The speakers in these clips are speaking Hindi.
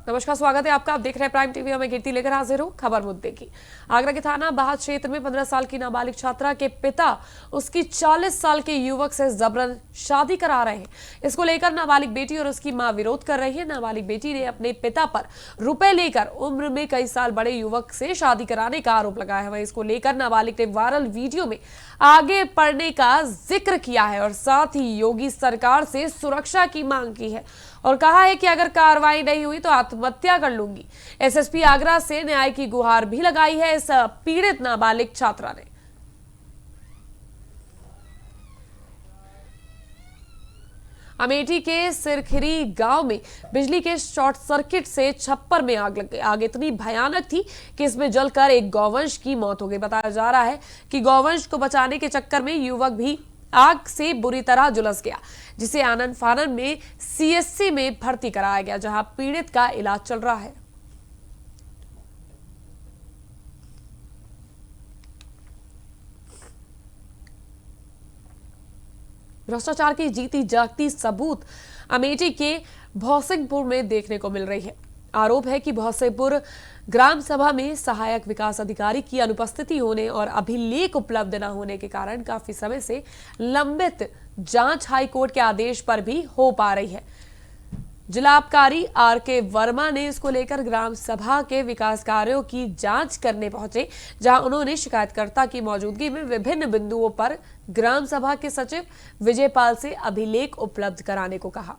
नमस्कार, स्वागत है आपका। आप देख रहे हैं प्राइम टीवी। मैं कीर्ति लेकर हाजिर हूं खबर मुद्दे की। आगरा के थाना बाहर क्षेत्र में 15 साल की नाबालिग छात्रा के पिता उसकी 40 साल के युवक से जबरन शादी करा रहे हैं। इसको लेकर नाबालिग बेटी और उसकी मां विरोध कर रही है। नाबालिग बेटी ने अपने पिता पर रुपए लेकर उम्र में कई साल बड़े युवक से शादी कराने का आरोप लगाया है। वहीं इसको लेकर नाबालिग ने वायरल वीडियो में आगे बढ़ने का जिक्र किया है और साथ ही योगी सरकार से सुरक्षा की मांग की है और कहा है कि अगर कार्रवाई नहीं हुई तो आत्महत्या कर लूंगी। एसएसपी आगरा से न्याय की गुहार भी लगाई है इस पीड़ित नाबालिग छात्रा ने। अमेठी के सिरखिरी गांव में बिजली के शॉर्ट सर्किट से छप्पर में आग लग गई। आग इतनी भयानक थी कि इसमें जलकर एक गौवंश की मौत हो गई। बताया जा रहा है कि गौवंश को बचाने के चक्कर में युवक भी आग से बुरी तरह झुलस गया, जिसे आनंद फानन में सीएससी में भर्ती कराया गया, जहां पीड़ित का इलाज चल रहा है। भ्रष्टाचार की जीती जागती सबूत अमेठी के भौसिंगपुर में देखने को मिल रही है। आरोप है कि भौसिंगपुर ग्राम सभा में सहायक विकास अधिकारी की अनुपस्थिति होने और अभिलेख उपलब्ध न होने के कारण काफी समय से लंबित जांच हाईकोर्ट के आदेश पर भी हो पा रही है। जिला आबकारी आर.के. वर्मा ने इसको लेकर ग्राम सभा के विकास कार्यों की जांच करने पहुंचे, जहां उन्होंने शिकायतकर्ता की मौजूदगी में विभिन्न बिंदुओं पर ग्राम सभा के सचिव विजयपाल से अभिलेख उपलब्ध कराने को कहा।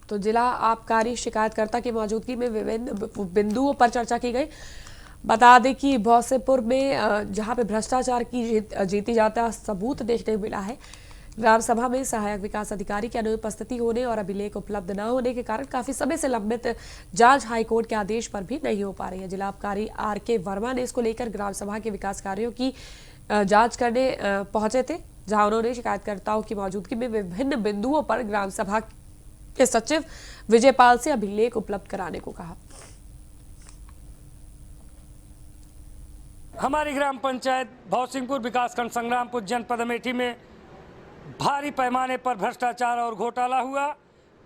तो जिला आबकारी शिकायतकर्ता की मौजूदगी में विभिन्न बिंदुओं पर चर्चा की गई। बता दें कि भौसिंगपुर में जहां पे भ्रष्टाचार की जीती जाता सबूत देखने को मिला है। ग्राम सभा में सहायक विकास अधिकारी की अनुपस्थिति होने और अभिलेख उपलब्ध न होने के कारण काफी समय से लंबित जांच हाईकोर्ट के आदेश पर भी नहीं हो पा रही है। जिला आबकारी आर.के. वर्मा ने इसको लेकर ग्राम सभा के विकास कार्यों की जांच करने पहुंचे थे, जहां उन्होंने शिकायतकर्ताओं की मौजूदगी में विभिन्न बिंदुओं पर ग्राम सभा के सचिव विजयपाल से अभिलेख उपलब्ध कराने को कहा। हमारी ग्राम पंचायत भौसिंगपुर विकासखंड संग्रामपुर जनपद अमेठी में भारी पैमाने पर भ्रष्टाचार और घोटाला हुआ।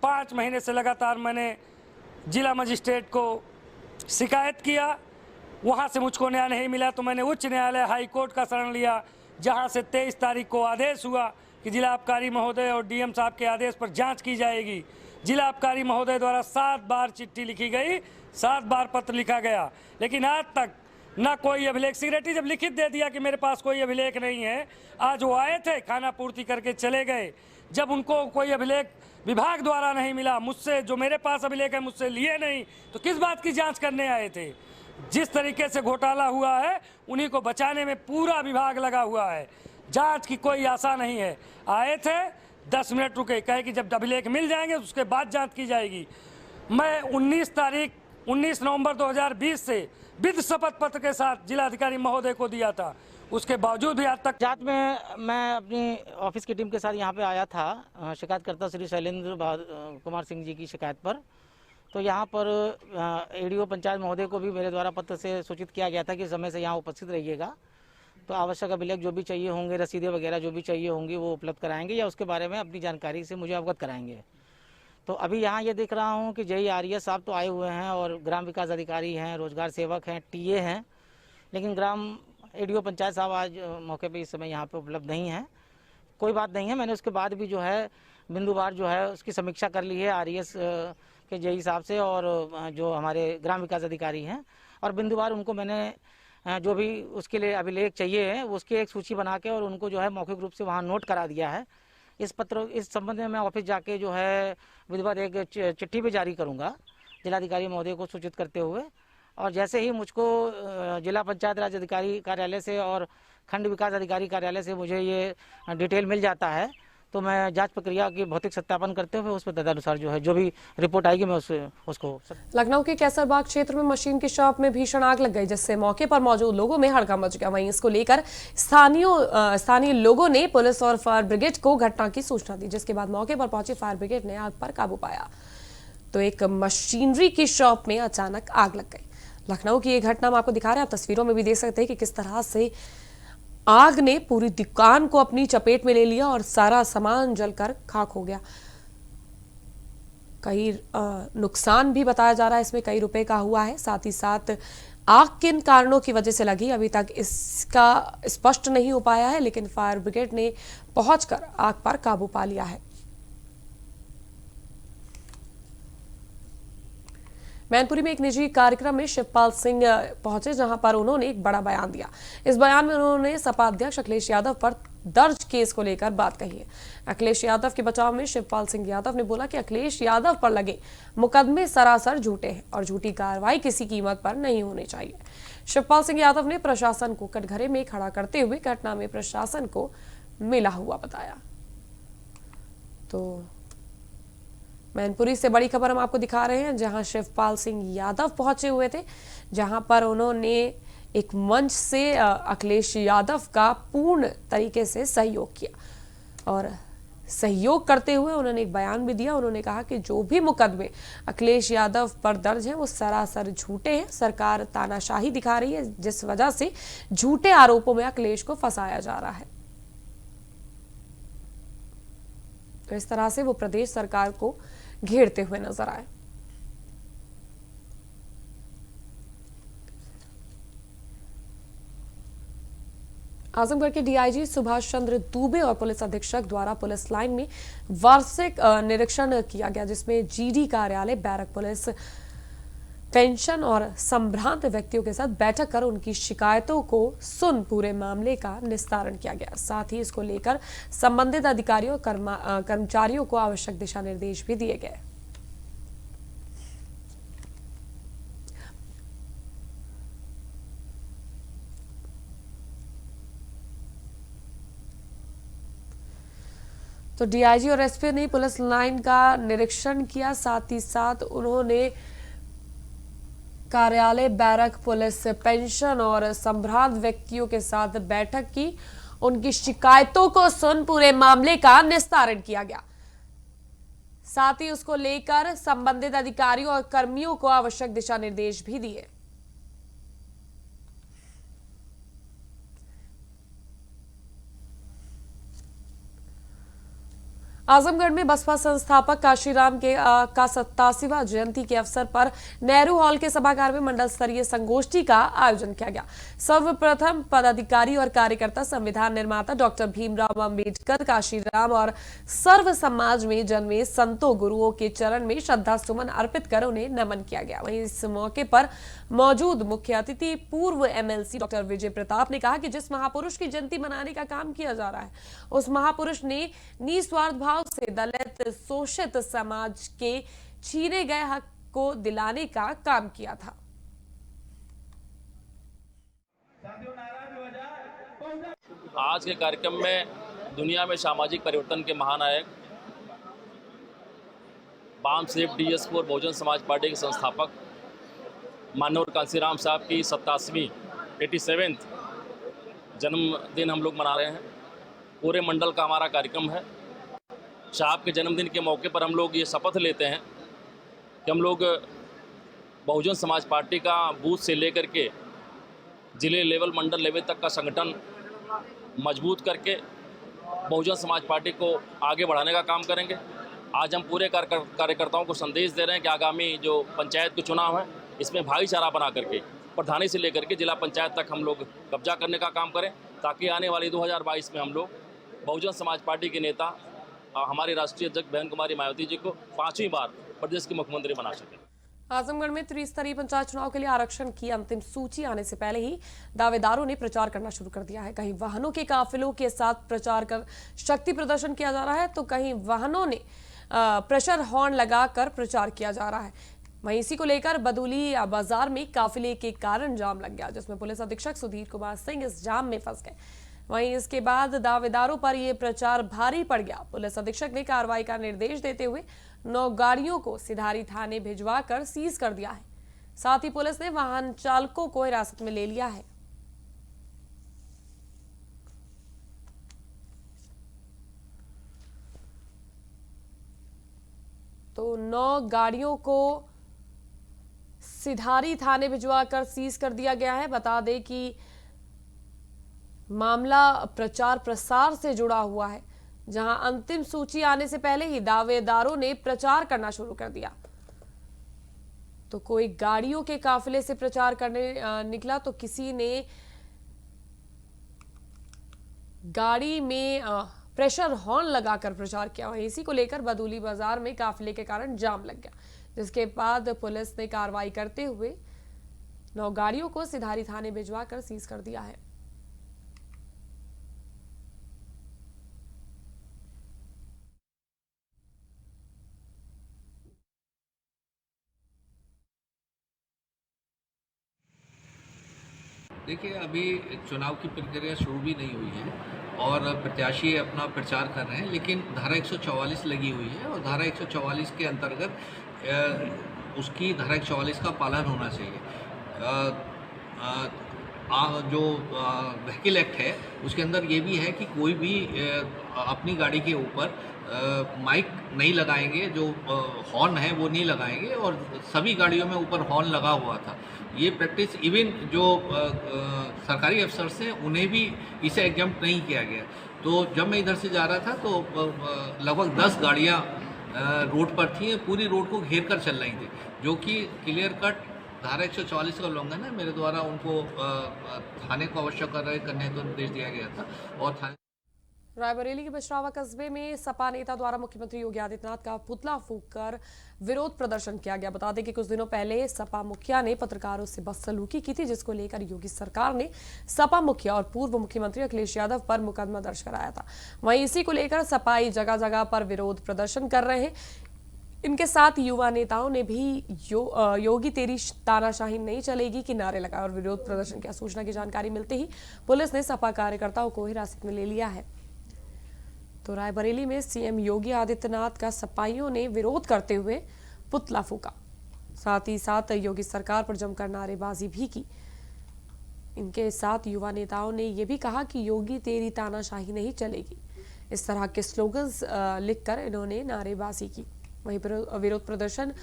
5 महीने से लगातार मैंने जिला मजिस्ट्रेट को शिकायत किया, वहां से मुझको न्याय नहीं मिला तो मैंने उच्च न्यायालय हाई कोर्ट का शरण लिया, जहां से 23 तारीख को आदेश हुआ कि जिला आबकारी महोदय और डीएम साहब के आदेश पर जांच की जाएगी। जिला आबकारी महोदय द्वारा 7 बार चिट्ठी लिखी गई, 7 बार पत्र लिखा गया, लेकिन आज तक ना कोई अभिलेख। सिक्योरिटी जब लिखित दे दिया कि मेरे पास कोई अभिलेख नहीं है, आज वो आए थे, खाना पूर्ति करके चले गए। जब उनको कोई अभिलेख विभाग द्वारा नहीं मिला, मुझसे जो मेरे पास अभिलेख है मुझसे लिए नहीं, तो किस बात की जांच करने आए थे? जिस तरीके से घोटाला हुआ है उन्हीं को बचाने में पूरा विभाग लगा हुआ है। जांच की कोई आशा नहीं है। आए थे, 10 मिनट रुके, कहे कि जब अभिलेख मिल जाएंगे उसके बाद जांच की जाएगी। मैं 19 नवंबर 2020 से विध शपथ पत्र के साथ जिलाधिकारी महोदय को दिया था, उसके बावजूद भी आज तक जांच में मैं अपनी ऑफिस की टीम के साथ यहाँ पे आया था शिकायतकर्ता श्री शैलेंद्र कुमार सिंह जी की शिकायत पर। तो यहाँ पर एडीओ पंचायत महोदय को भी मेरे द्वारा पत्र से सूचित किया गया था कि समय से यहाँ उपस्थित रहिएगा, तो आवश्यक अभिलेख जो भी चाहिए होंगे, रसीदें वगैरह जो भी चाहिए होंगी वो उपलब्ध कराएंगे या उसके बारे में अपनी जानकारी से मुझे अवगत कराएंगे। तो अभी यहाँ ये देख रहा हूँ कि जेई आरएस साहब तो आए हुए हैं और ग्राम विकास अधिकारी हैं, रोजगार सेवक हैं, टीए हैं, लेकिन ग्राम एडीओ पंचायत साहब आज मौके पे इस समय यहाँ पे उपलब्ध नहीं है। कोई बात नहीं है, मैंने उसके बाद भी जो है बिंदुवार जो है उसकी समीक्षा कर ली है आरएस के जेई साहब से और जो हमारे ग्राम विकास अधिकारी हैं, और बिंदुवार उनको मैंने जो भी उसके लिए अभिलेख चाहिए है उसकी एक सूची बना के और उनको जो है मौखिक रूप से वहाँ नोट करा दिया है। इस संबंध में मैं ऑफिस जाके जो है विधिवत एक चिट्ठी भी जारी करूँगा जिलाधिकारी महोदय को सूचित करते हुए, और जैसे ही मुझको जिला पंचायत राज अधिकारी कार्यालय से और खंड विकास अधिकारी कार्यालय से मुझे ये डिटेल मिल जाता है तो मैं जांच प्रक्रिया की भौतिक सत्यापन करते हुए उस पर तदनुसार जो है जो भी रिपोर्ट आएगी मैं उसको। लखनऊ के कैसरबाग क्षेत्र में मशीन की शॉप में भीषण आग लग गई, जिससे मौके पर मौजूद लोगों में हड़कंप मच गया। वहीं इसको लेकर स्थानीय लोगों ने पुलिस और फायर ब्रिगेड को घटना की सूचना दी, जिसके बाद मौके पर पहुंची फायर ब्रिगेड ने आग पर काबू पाया। तो एक मशीनरी की शॉप में अचानक आग लग गई। लखनऊ की ये घटना हम आपको दिखा रहे हैं, आप तस्वीरों में भी देख सकते हैं कि किस तरह से आग ने पूरी दुकान को अपनी चपेट में ले लिया और सारा सामान जलकर खाक हो गया। कई नुकसान भी बताया जा रहा है, इसमें कई रुपए का हुआ है। साथ ही साथ आग किन कारणों की वजह से लगी अभी तक इसका स्पष्ट नहीं हो पाया है, लेकिन फायर ब्रिगेड ने पहुंचकर आग पर काबू पा लिया है। मैनपुरी में एक निजी कार्यक्रम में शिवपाल सिंह पहुंचे, जहां पर उन्होंने एक बड़ा बयान दिया। इस बयान में उन्होंने सपा अध्यक्ष अखिलेश यादव पर दर्ज केस को लेकर बात कही है। अखिलेश यादव के बचाव में शिवपाल सिंह यादव ने बोला कि अखिलेश यादव पर लगे मुकदमे सरासर झूठे हैं और झूठी कार्रवाई किसी कीमत पर नहीं होनी चाहिए। शिवपाल सिंह यादव ने प्रशासन को कटघरे में खड़ा करते हुए घटना में प्रशासन को मिला हुआ बताया। तो मैनपुरी से बड़ी खबर हम आपको दिखा रहे हैं, जहां शिवपाल सिंह यादव पहुंचे हुए थे, जहां पर उन्होंने एक मंच से अखिलेश यादव का पूर्ण तरीके से सहयोग किया और सहयोग करते हुए उन्होंने एक बयान भी दिया। उन्होंने कहा कि जो भी मुकदमे अखिलेश यादव पर दर्ज हैं वो सरासर झूठे हैं। सरकार तानाशाही दिखा रही है, जिस वजह से झूठे आरोपों में अखिलेश को फंसाया जा रहा है। तो इस तरह से वो प्रदेश सरकार को घेरते हुए नजर आए। आजमगढ़ के डीआईजी सुभाष चंद्र दुबे और पुलिस अधीक्षक द्वारा पुलिस लाइन में वार्षिक निरीक्षण किया गया, जिसमें जीडी कार्यालय, बैरक पुलिस पेंशन और संभ्रांत व्यक्तियों के साथ बैठक कर उनकी शिकायतों को सुन पूरे मामले का निस्तारण किया गया। साथ ही इसको लेकर संबंधित अधिकारियों और कर्मचारियों को आवश्यक दिशा निर्देश भी दिए गए। तो डीआईजी और एसपी ने पुलिस लाइन का निरीक्षण किया, साथ ही साथ उन्होंने कार्यालय, बैरक पुलिस पेंशन और संभ्रांत व्यक्तियों के साथ बैठक की। उनकी शिकायतों को सुन पूरे मामले का निस्तारण किया गया। साथ ही उसको लेकर संबंधित अधिकारियों और कर्मियों को आवश्यक दिशा निर्देश भी दिए। आजमगढ़ में बसपा संस्थापक काशीराम के का 87वां जयंती के अवसर पर नेहरू हॉल के सभागार में मंडल स्तरीय संगोष्ठी का आयोजन किया गया। सर्वप्रथम पदाधिकारी और कार्यकर्ता संविधान निर्माता डॉक्टर भीमराव अंबेडकर, काशीराम और सर्व समाज में जन्मे संतों गुरुओं के चरण में श्रद्धा सुमन अर्पित कर उन्हें नमन किया गया। वहीं इस मौके पर मौजूद मुख्य अतिथि पूर्व एमएलसी डॉक्टर विजय प्रताप ने कहा कि जिस महापुरुष की जयंती मनाने का काम किया जा रहा है, उस महापुरुष ने निस्वार्थ भाव से दलित शोषित समाज के छीने गए हक को दिलाने का काम किया था। आज के कार्यक्रम में दुनिया में सामाजिक परिवर्तन के महानायक बाम सेठ डीएस और बहुजन समाज पार्टी के संस्थापक माननीय कांसीराम साहब की 87वीं 87th जन्मदिन हम लोग मना रहे हैं। पूरे मंडल का हमारा कार्यक्रम है। साहब के जन्मदिन के मौके पर हम लोग ये शपथ लेते हैं कि हम लोग बहुजन समाज पार्टी का बूथ से लेकर के जिले लेवल, मंडल लेवल तक का संगठन मजबूत करके बहुजन समाज पार्टी को आगे बढ़ाने का काम करेंगे। आज हम पूरे कार्यकर्ताओं को संदेश दे रहे हैं कि आगामी जो पंचायत के चुनाव है, इसमें भाईचारा बना करके प्रधानी से लेकर के जिला पंचायत तक हम लोग कब्जा करने का काम करें, ताकि आने वाली 2022 में हम लोग बहुजन समाज पार्टी के नेता हमारे राष्ट्रीय अध्यक्ष बहन कुमारी मायावती जी को 5वीं बार प्रदेश के मुख्यमंत्री बना सकें। आजमगढ़ में त्रिस्तरीय पंचायत चुनाव के लिए आरक्षण की अंतिम सूची आने से पहले ही दावेदारों ने प्रचार करना शुरू कर दिया है। कहीं वाहनों के काफिलों के साथ प्रचार कर शक्ति प्रदर्शन किया जा रहा है, तो कहीं वाहनों ने प्रेशर हॉर्न लगाकर प्रचार किया जा रहा है। वहीं इसी को लेकर बदूली बाजार में काफिले के कारण जाम लग गया, जिसमें पुलिस अधीक्षक सुधीर कुमार सिंह इस जाम में फंस गए। वहीं इसके बाद दावेदारों पर यह प्रचार भारी पड़ गया। पुलिस अधीक्षक ने कार्रवाई का निर्देश देते हुए 9 गाड़ियों को सिधारी थाने भिजवा कर सीज कर दिया है। साथ ही पुलिस ने वाहन चालकों को हिरासत में ले लिया है। तो 9 गाड़ियों को सिधारी थाने भिजवाकर सीज कर दिया गया है। बता दें कि मामला प्रचार प्रसार से जुड़ा हुआ है, जहां अंतिम सूची आने से पहले ही दावेदारों ने प्रचार करना शुरू कर दिया। तो कोई गाड़ियों के काफिले से प्रचार करने निकला तो किसी ने गाड़ी में प्रेशर हॉर्न लगाकर प्रचार किया। वहीं इसी को लेकर बदूली बाजार में काफिले के कारण जाम लग गया, जिसके बाद पुलिस ने कार्रवाई करते हुए 9 गाड़ियों को सिधारी थाने भिजवाकर सीज कर दिया है। देखिए, अभी चुनाव की प्रक्रिया शुरू भी नहीं हुई है और प्रत्याशी अपना प्रचार कर रहे हैं, लेकिन धारा 144 लगी हुई है और धारा 144 के अंतर्गत उसकी धारा 144 का पालन होना चाहिए। जो व्हीकल एक्ट है उसके अंदर ये भी है कि कोई भी अपनी गाड़ी के ऊपर माइक नहीं लगाएंगे, जो हॉर्न है वो नहीं लगाएंगे, और सभी गाड़ियों में ऊपर हॉर्न लगा हुआ था। ये प्रैक्टिस इवन जो सरकारी अफसर्स हैं उन्हें भी इसे एग्जम्प्ट नहीं किया गया। तो जब मैं इधर से जा रहा था तो लगभग 10 गाड़ियाँ रोड पर थी, पूरी रोड को घेर कर चल रही थी, जो कि क्लियर कट धारा 144 का उल्लंघन है। मेरे द्वारा उनको थाने को आवश्यक कार्रवाई करने का निर्देश दिया गया था और थाने। रायबरेली के बिछरावा कस्बे में सपा नेता द्वारा मुख्यमंत्री योगी आदित्यनाथ का पुतला फूंककर विरोध प्रदर्शन किया गया। बता दें कि कुछ दिनों पहले सपा मुखिया ने पत्रकारों से बदसलूकी की थी, जिसको लेकर योगी सरकार ने सपा मुखिया और पूर्व मुख्यमंत्री अखिलेश यादव पर मुकदमा दर्ज कराया था। वहीं इसी को लेकर सपाई जगह जगह पर विरोध प्रदर्शन कर रहे हैं। इनके साथ युवा नेताओं ने भी योगी तेरी तानाशाही नहीं चलेगी कि नारे लगाए और विरोध प्रदर्शन की सूचना की जानकारी मिलते ही पुलिस ने सपा कार्यकर्ताओं को हिरासत में ले लिया है। तो रायबरेली में सीएम योगी आदित्यनाथ का सपाइयों ने विरोध करते हुए पुतला फूंका, साथ ही साथ योगी सरकार पर जमकर नारेबाजी भी की। इनके साथ युवा नेताओं ने यह भी कहा कि योगी तेरी तानाशाही नहीं चलेगी। इस तरह के स्लोगन्स लिखकर इन्होंने नारेबाजी की। वहीं विरोध प्रदर्शन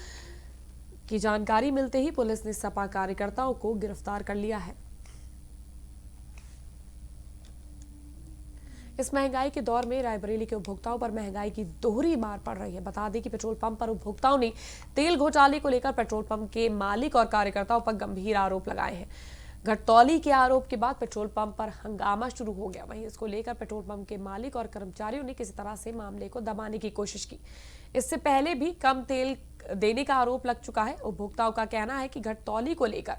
की जानकारी मिलते ही पुलिस ने सपा कार्यकर्ताओं को गिरफ्तार कर लिया है। इस महंगाई के दौर में रायबरेली के उपभोक्ताओं पर महंगाई की दोहरी मार पड़ रही है। बता दें कि पेट्रोल पंप पर उपभोक्ताओं ने तेल घोटाले को लेकर पेट्रोल पंप के मालिक और कार्यकर्ताओं पर गंभीर आरोप लगाए हैं। घटतौली के आरोप के बाद पेट्रोल पंप पर हंगामा शुरू हो गया। वहीं इसको लेकर पेट्रोल पंप के मालिक और कर्मचारियों ने किसी तरह से मामले को दबाने की कोशिश की। इससे पहले भी कम तेल देने का आरोप लग चुका है। उपभोक्ताओं का कहना है कि घटतौली को लेकर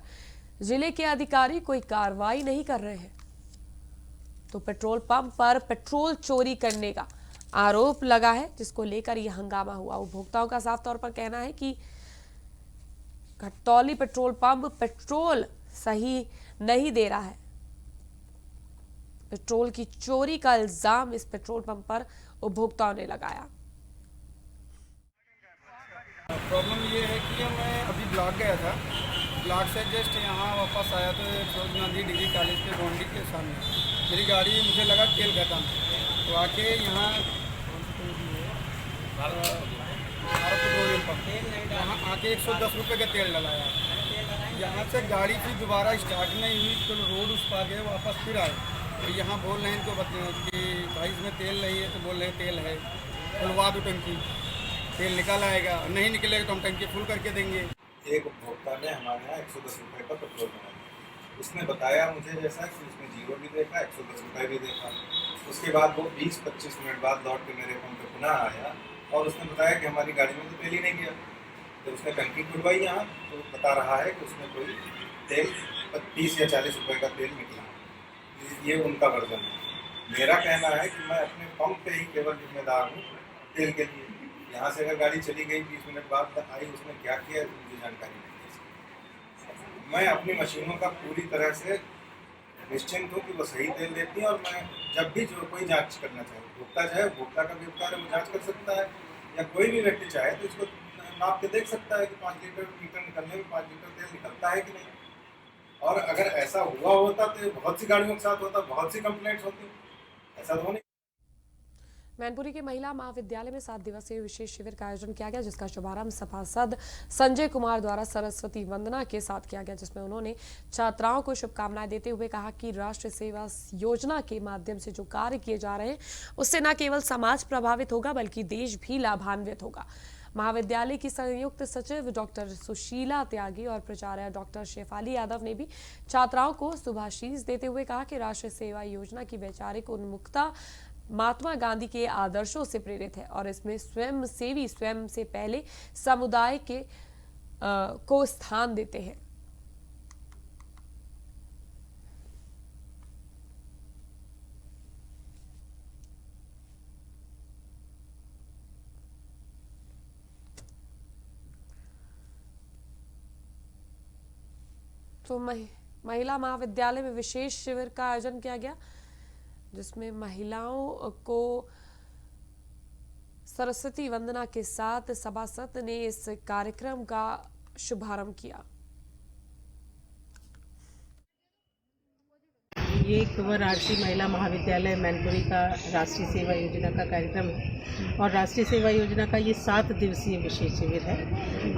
जिले के अधिकारी कोई कार्रवाई नहीं कर रहे हैं। तो पेट्रोल पंप पर पेट्रोल चोरी करने का आरोप लगा है, जिसको लेकर यह हंगामा हुआ। उपभोक्ताओं का साफ तौर पर कहना है कि घटतौली पेट्रोल पंप पेट्रोल सही नहीं दे रहा है। पेट्रोल की चोरी का इल्जाम इस पेट्रोल पंप पर उपभोक्ताओं ने लगाया। प्रॉब्लम ये है कि मैं अभी ब्लॉक गया था, ब्लॉक से जस्ट यहाँ वापस आया तो सरोज गांधी डिग्री कॉलेज के बाउंड्री के सामने मेरी गाड़ी, मुझे लगा तेल खत्म, तो आके यहाँ भारत पेट्रोलियम पंप यहाँ आके 110 रुपये का तेल डलाया। यहाँ से गाड़ी फिर दोबारा स्टार्ट नहीं हुई, तो रोड उस पार गए, वापस फिर आए। तो यहाँ बोल रहे हैं इनको कि भाई इसमें तेल नहीं है, तो बोल रहे हैं तेल है, खुलवा दो टंकी, तेल निकल आएगा, नहीं निकलेगा तो हम टंकी फुल करके देंगे। एक उपभोक्ता ने हमारे यहाँ 110 रुपये का पेट्रोल बनाया। उसने बताया मुझे जैसा कि उसने 0 भी देखा, 110 रुपये भी देखा। उसके बाद वो 20-25 मिनट बाद लौट के मेरे पंप पे पुनः आया और उसने बताया कि हमारी गाड़ी में तो तेल ही नहीं गया। तो उसने टंकी खुलवाई यहाँ, तो बता रहा है कि उसमें कोई तेल 30 या 40 रुपये का तेल निकला। ये उनका वर्जन है। मेरा कहना है कि मैं अपने पंप पे ही केवल जिम्मेदार हूँ तेल के लिए। यहाँ से अगर गाड़ी चली गई 20 मिनट बाद आई, उसने क्या किया मुझे जानकारी नहीं है। मैं अपनी मशीनों का पूरी तरह से निश्चिंत हूँ कि वो सही तेल देती हैं, और मैं जब भी जो कोई जांच करना चाहे, उपभोक्ता चाहे, उपभोक्ता का भी अधिकार है, वो जांच कर सकता है, या कोई भी व्यक्ति चाहे तो इसको नाप के देख सकता है कि 5 लीटर निकलने में 5 लीटर तेल निकलता है कि नहीं। और अगर ऐसा हुआ होता तो बहुत सी गाड़ियों के साथ होता, बहुत सी कंप्लेंट्स होती, ऐसा तो नहीं। मैनपुरी के महिला महाविद्यालय में 7 दिवसीय विशेष शिविर का आयोजन किया गया, जिसका शुभारंभ सभासद संजय कुमार द्वारा सरस्वती वंदना के साथ किया गया, जिसमें उन्होंने छात्राओं को शुभकामनाएं देते हुए कहा कि राष्ट्रीय सेवा योजना के माध्यम से जो कार्य किए जा रहे हैं उससे न केवल समाज प्रभावित होगा बल्कि देश भी लाभान्वित होगा। महाविद्यालय की संयुक्त सचिव डॉक्टर सुशीला त्यागी और प्राचार्य डॉक्टर शेफाली यादव ने भी छात्राओं को शुभाशीष देते हुए कहा कि राष्ट्रीय सेवा योजना की वैचारिक उन्मुखता महात्मा गांधी के आदर्शों से प्रेरित है और इसमें स्वयंसेवी स्वयं से पहले समुदाय के को स्थान देते हैं। तो महिला महाविद्यालय में विशेष शिविर का आयोजन किया गया, जिसमें महिलाओं को सरस्वती वंदना के साथ सभासद ने इस कार्यक्रम का शुभारंभ किया। ये कुंवर महिला महाविद्यालय मैनपुरी का राष्ट्रीय सेवा योजना का कार्यक्रम है और राष्ट्रीय सेवा योजना का ये 7 दिवसीय विशेष शिविर है।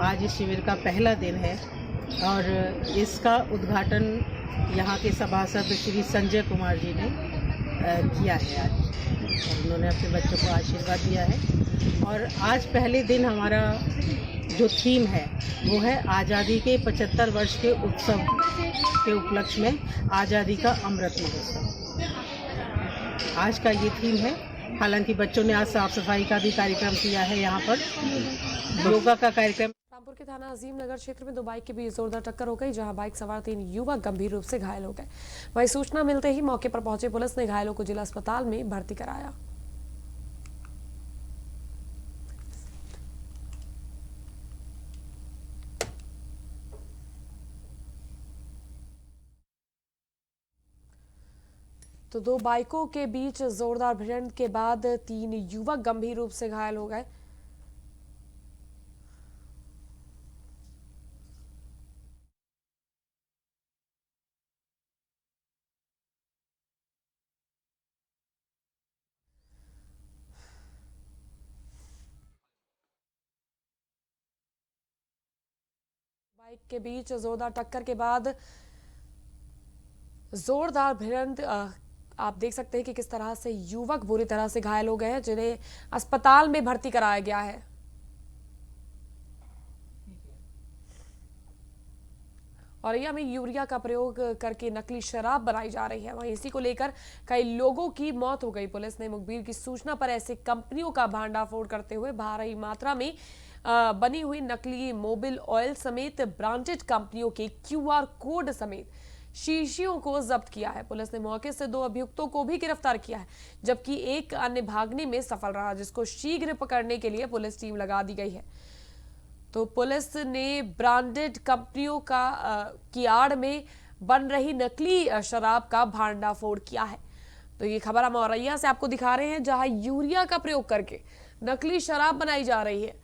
आज इस शिविर का पहला दिन है और इसका उद्घाटन यहाँ के सभासद श्री संजय कुमार जी ने किया है आज, और उन्होंने अपने बच्चों को आशीर्वाद दिया है। और आज पहले दिन हमारा जो थीम है वो है आज़ादी के 75 वर्ष के उत्सव के उपलक्ष्य में आज़ादी का अमृत महोत्सव आज का ये थीम है। हालांकि बच्चों ने आज साफ सफाई का भी कार्यक्रम किया है, यहाँ पर योगा का कार्यक्रम। रामपुर के थाना अजीम नगर क्षेत्र में 2 बाइक के बीच जोरदार टक्कर हो गई, जहां बाइक सवार 3 युवक गंभीर रूप से घायल हो गए। वहीं सूचना मिलते ही मौके पर पहुंचे पुलिस ने घायलों को जिला अस्पताल में भर्ती कराया। तो 2 बाइकों के बीच जोरदार भिड़ंत के बाद 3 युवक गंभीर रूप से घायल हो गए। बाइक के बीच जोरदार टक्कर के बाद जोरदार भिड़ंत आप देख सकते हैं कि किस तरह से युवक बुरी तरह से घायल हो गए हैं, जिन्हें अस्पताल में भर्ती कराया गया है। और यह में यूरिया का प्रयोग करके नकली शराब बनाई जा रही है। वहीं इसी को लेकर कई लोगों की मौत हो गई। पुलिस ने मुखबिर की सूचना पर ऐसे कंपनियों का भांडाफोड़ करते हुए भारी मात्रा में बनी हुई नकली मोबिल ऑयल समेत ब्रांडेड कंपनियों के QR कोड समेत शीशियों को जब्त किया है। पुलिस ने मौके से 2 अभियुक्तों को भी गिरफ्तार किया है, जबकि एक अन्य भागने में सफल रहा, जिसको शीघ्र पकड़ने के लिए पुलिस टीम लगा दी गई है। तो पुलिस ने ब्रांडेड कंपनियों की आड़ में बन रही नकली शराब का भांडाफोड़ किया है। तो ये खबर हम औरैया से आपको दिखा रहे हैं, जहां यूरिया का प्रयोग करके नकली शराब बनाई जा रही है।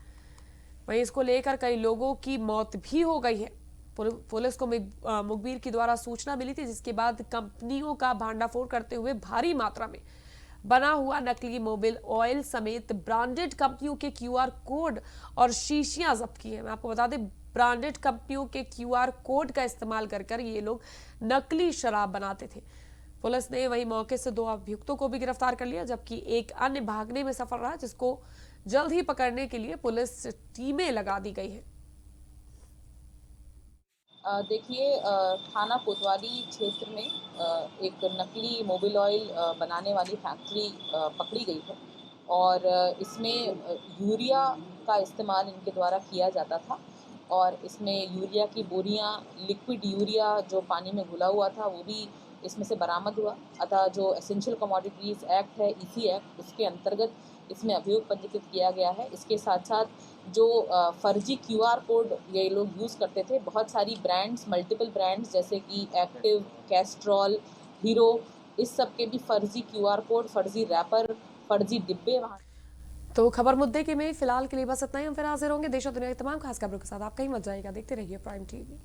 वहीं इसको लेकर कई लोगों की मौत भी हो गई है। पुलिस को मुखबिर की द्वारा सूचना मिली थी, जिसके बाद कंपनियों का भांडाफोड़ करते हुए भारी मात्रा में बना हुआ नकली मोबिल ऑयल समेत ब्रांडेड कंपनियों के QR कोड और शीशियां जब्त की है। मैं आपको बता दें, ब्रांडेड कंपनियों के QR कोड का इस्तेमाल कर ये लोग नकली शराब बनाते थे। पुलिस ने वही मौके से 2 अभियुक्तों को भी गिरफ्तार कर लिया, जबकि एक अन्य भागने में सफल रहा, जिसको जल्द ही पकड़ने के लिए पुलिस टीमें लगा दी गई है। देखिए, थाना कोतवाली क्षेत्र में एक नकली मोबिल ऑयल बनाने वाली फैक्ट्री पकड़ी गई है और इसमें यूरिया का इस्तेमाल इनके द्वारा किया जाता था और इसमें यूरिया की बोरियां, लिक्विड यूरिया जो पानी में घुला हुआ था वो भी इसमें से बरामद हुआ। अतः जो एसेंशियल कमोडिटीज़ एक्ट है, EC एक्ट, उसके अंतर्गत इसमें अभियोग पंजीकृत किया गया है। इसके साथ साथ जो फर्जी QR कोड ये लोग यूज़ करते थे, बहुत सारी ब्रांड्स, मल्टीपल ब्रांड्स जैसे कि एक्टिव, कैस्ट्रॉल, हीरो, इस सब के भी फर्जी QR कोड, फर्जी रैपर, फर्जी डिब्बे वहाँ। तो खबर मुद्दे के में फिलहाल के लिए बस इतना ही। हम फिर हाजिर होंगे देश और दुनिया की तमाम खास खबरों के साथ। आप कहीं मत जाइएगा, देखते रहिए प्राइम TV।